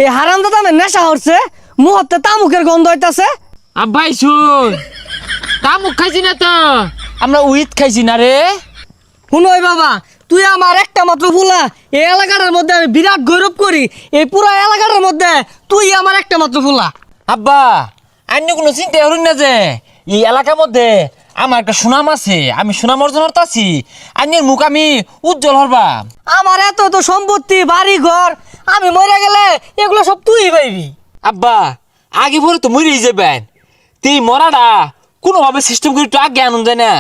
এই হারামজাদা আমার নেশা হচ্ছে, মুহূর্তে তামুকের গন্ধ হইতাছে। আব্বাই শুন, তামুক খাইছি না তো, আমরা উইথ খাইছি না রে। শুনোই বাবা, তুই আমার একটা মাত্র ফুলা, এই এলাকাটার মধ্যে আমি বিরাট গৌরব করি। এই পুরো এলাকাটার মধ্যে তুই আমার একটা মাত্র ফুলা। আব্বা অন্য কোনো চিন্তা করুন না যে এই এলাকার মধ্যে আমার একটা সুনাম আছে, আমি সুনাম অর্জন করতেছি। আন্যের মুখ আমি উজ্জ্বল হরবাম। আমার এত এত সম্পত্তি, বাড়ি ঘর, আমি মরে গেলে এগুলো সব তুই পাইবি। আব্বা আগে পরে তো মরেই যাবেন, তুই মরাটা কোনোভাবে সিস্টেম করে একটু আগে আনুন যায় না।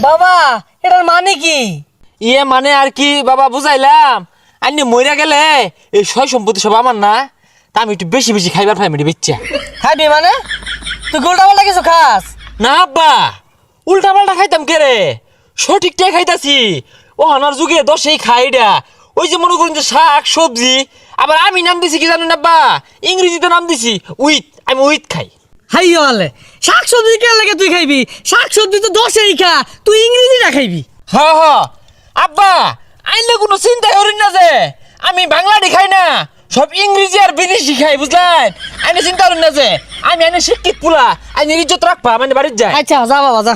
বাবা এটার মানে কি? ইয়ে মানে আর কি বাবা, বুঝাইলাম। আন্যে মরে গেলে এই সয় সম্পত্তি সব আমার না, তা আমি একটু বেশি বেশি খাইবার ফ্যামিলি বেচ্চা। খাবি মানে? তুই গোলটা পাল্টা কিছু খাস না আব্বা, উল্টা পাল্টা খাইতাম কে রে, সঠিকটাই খাইতাছি। ও হানার যুগে দশেই খাইডা, ওই যে মনে করুন যে শাক সবজি। আবার আমি নাম দিছি কি জানেন আব্বা, ইংরেজিতে নাম দিছি উইথ, আমি উইথ খাই। হাই হলে শাক সবজি কে লাগে তুই খাইবি? শাক সবজি তো দশেই খা, তুই ইংরেজিটা খাইবি। হ হ আব্বা, আইলে কোনো চিন্তা করেন না যে আমি বাংলাটি খাই না, সব ইংরেজি আর বিদেশি খাই, বুঝলেন? আইনে চিন্তা করেন না যে আমি আইনে শিক্ষিত পুলা, আইনে ইজ্জত রাখবা, মানে বাড়ির যায়। আচ্ছা যা বাবা যা।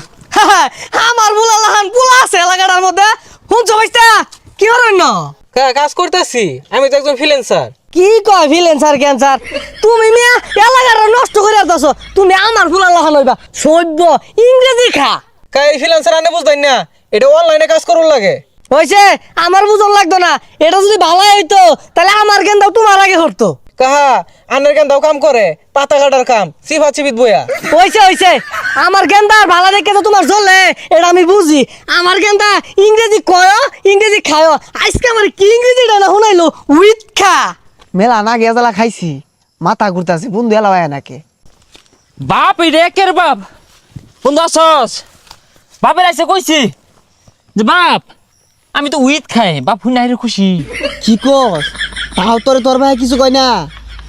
আমার বুলা লাহান পুলা আছে এলাকাটার মধ্যে, শুনছো ভাইস্তা? কি হরেন না কাজ করতেছি, আমি তো একজন ফ্রিল্যান্সার। কি কয় ফিলেন্সার ক্যান্সার? তুমি মিয়া এলাকাটা নষ্ট করে আসতেছ, তুমি আমার ফুলা লাহান হইবা সভ্য ইংরেজি খা। এই ফ্রিল্যান্সার আনে বুঝতেন না, এটা অনলাইনে কাজ করুন লাগে। হয়েছে, আমার বুঝন লাগতো না। এটা যদি ভালো হইতো তাহলে আমার গেন্দাও তোমার আগে হরতো। কাহা আনের কেন দাও কাম করে, পাতা কাটার কাম, সিফা চিবিত বইয়া। হয়েছে আমার গেন্দা আর ভালো দেখে তো তোমার চলে, এটা আমি বুঝি। আমার গেন্দা ইংরেজি কয়, ইংরেজি খায়। আজকে আমার কি ইংরেজিটা না শুনাইলো, উইথ খা। মেলা না গেজালা খাইছি, মাথা ঘুরতাছে, বন্ধু এলা হয় নাকি? বাপ রে কের বাপ, বন্ধু আসস? বাপের আইসে কইছি যে বাপ আমি তো উইথ খাই। বাপ শুনে আইরে খুশি। কি কস? তাও তোরে তোর ভাই কিছু কয় না?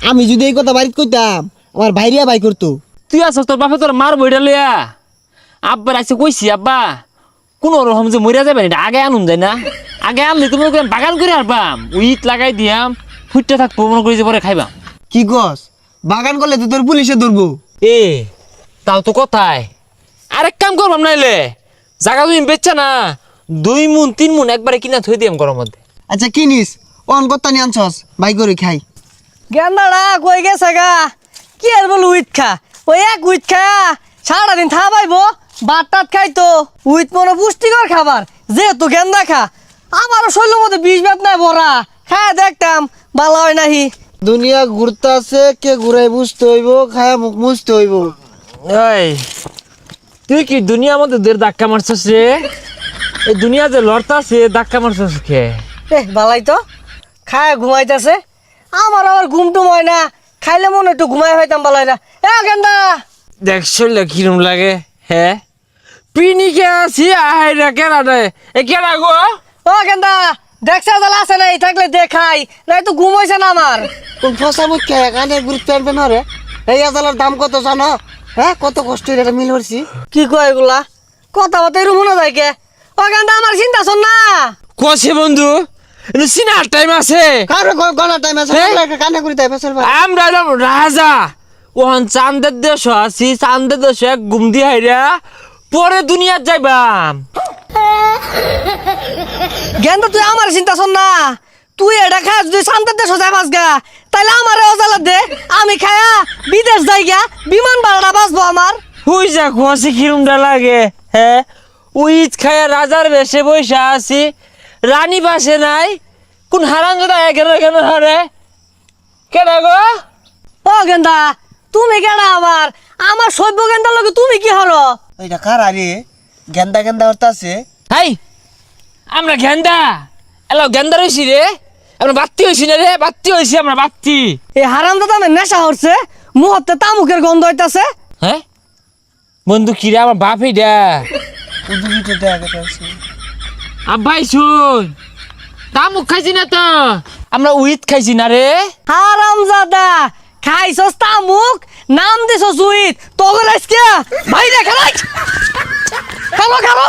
আমি যদি এই কথা বাড়িতে কইতাম, আমার ভাইরিয়া ভাই করতো। তুই আসস, তোর বাপে তোর মার বইটা লইয়া। আব্বার আইসে কইছি আব্বা কোন রকম যে মরিয়া যাবে এটা আগে আনুন যায় না, আগে আনলে তুমি বাগান করে আরবাম, উইথ লাগাই দিয়াম, ফুটতে থাকবো, মনে করি যে পরে খাইবাম। কি কস? বাগান করলে তো তোর পুলিশে ধরবো। এ তাও তো কথায়। আরেক কাম করবাম নাইলে জায়গা তুমি বেচছা না, 2 মুন 3 মুন একবারে কিনা থই দিয়াম ঘরের মধ্যে। আচ্ছা কিনিস, অন করতা নিয়ে আনছস, ভাই করে খাই। গেন্দাটা কই গেছে গা? কি আর বল উইথ খা, ওই এক উইথ খা সারাদিন থা পাইবো, ভাত টাত খাইতো। উইথ মনে পুষ্টিকর খাবার, যেহেতু গেন্দা খা। আমারও শরীরের মধ্যে 20 ভাত নাই ভরা, খায় দেখতাম ভালো হয় নাহি। দুনিয়া ঘুরতাছে, কে ঘুরাই বুঝতে হইব, খায়া মুখ মুছতে হইব। এই তুই কি দুনিয়ার মধ্যে দের ধাক্কা মারছস রে? এই দুনিয়া যে লড়তাছে ধাক্কা মারছস কে? ভালাই তো খায় ঘুমাইতেছে, আমার আবার ঘুম টুম হয় না। খাইলে মনে একটু ঘুমাই হইতাম ভালাই না। গেন্দা দেখ শরীরে কিরম লাগে, হ্যাঁ? পিনিকে আছি আহাইরা কেনা রে, এ কেনা গো? ও গেন্দা দেখছা জাল আছে নাই, থাকলে দেখাই নাই তো ঘুম হয়েছে না আমার। কোন ফসা মুখ খেয়ে কানে গুরুত্ব আনবে না রে? এই আজালার দাম কত জানো? হ্যাঁ, কত কষ্ট এটা মিল করছি। কি কয় এগুলা কথা বার্তা এরকম মনে যায় কে? ও গেন্দা আমার চিন্তা শোন না। কছে বন্ধু সিনার টাইম আছে? কারো গণা টাইম আছে, কানে করি তাই ফসল ভাই। আমরা এলাম রাজা, ওহন চান্দের দেশ আছি, চান্দের দেশে ঘুম দি হাইরা পরে দুনিয়ার যাইবাম। গেন্দা তুই আমার চিন্তা শোন না। তুই এটা খা, যদি শান্তের দেশ যায় বাস গা, তাইলে আমার অজালা দে, আমি খায়া বিদেশ যাই গা, বিমান ভাড়াটা বাঁচবো আমার। হুই যা খোঁসি কিরমটা লাগে, হ্যাঁ? উইচ খায়া রাজার বেশে বৈশা আছি, রানী বাসে নাই। কোন হারান দাদা কেন হারে কেনা গো? ও গেন্দা তুমি কেডা? আমার আমার সভ্য গেন্দার লগে তুমি কি হলো? ওইটা কার আরে গেন্দা গেন্দা হতে আছে? হাই আমরা গেন্দা এলো গেন্দা রইছি রে, আমরা বাত্তি হইছি না রে, বাত্তি হইছি আমরা, বাত্তি। এই হারাম দাদা আমার নেশা হচ্ছে, মুহূর্তে তামুকের গন্ধ হইতাছে। হ্যাঁ বন্ধু কিরে, আমার বাপ এইটা। উদুবিতে আগে পাইছি। আব্বাই শুন, তামুক খাইছি না তো, আমরা উইথ খাইছি না রে। হারাম দাদা খাইছস তামুক, নাম দিছস উইথ, তখন আজকে ভাই রে খালাই খালো খালো।